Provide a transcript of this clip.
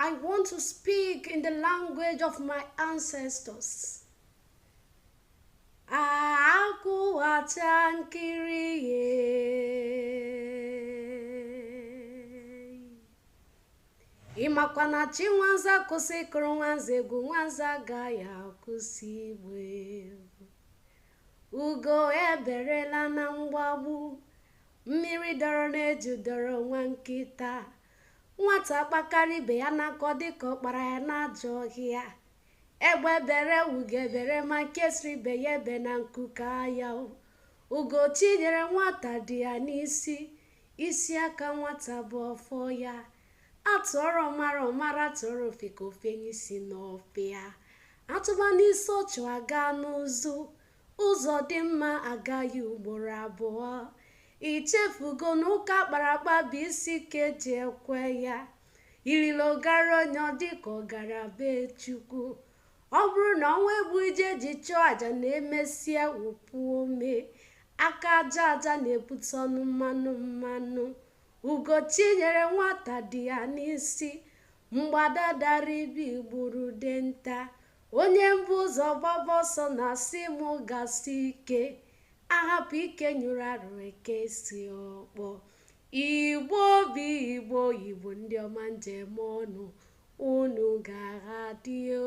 I want to speak in the language of my ancestors. Aku atankiriye. Imakwana chinwanza kusikuru nwanze gu nwanza gaya kusigwe. Ugo eberela na mgbagbu. Mmiri dọrọ n'eju dọrọ nwa nkịta. Nwata kpakara ibe ya n'akọ dịka ọkpara ya n'ajọ ọhịa. Egbe bere uge bere ma kesiri ibe ya ebe na nkuka ya. Ugo tinyere nwata dị ya n'isi. Isi aka nwata bụ ọfọ ya. Atụọrọ mara tụọrọ ofe ka ofe n'isi n'ọfịa. Atụba n'isi ọchụ aga n'ụzụ. Ụzọ dị mma agaghị ugboro abụọ. Ichefugo n'ụka kpara akpa bụ isi ka eji ekwe ya. Ililo gara onye dịka ọgara be Chukwu. Ọ bụrụ na ọnwa egbu ije ji chụọ aja na-emesịa wụpụ ome. Aka aja aja na-ebute ọnụ mmanụ. Ugo tinyere nwata dị ya n'isi. Mgbada dara ibi gburu denta. Onye mbụ ụzọ gbaba ọsọ na-asị mụ gasị ike. Ahapụ ike nyụrụ arụ eke si ọkpọ. Igbo bụ Igbo ndị ọma njem ọnụ. Unu ga-adị o.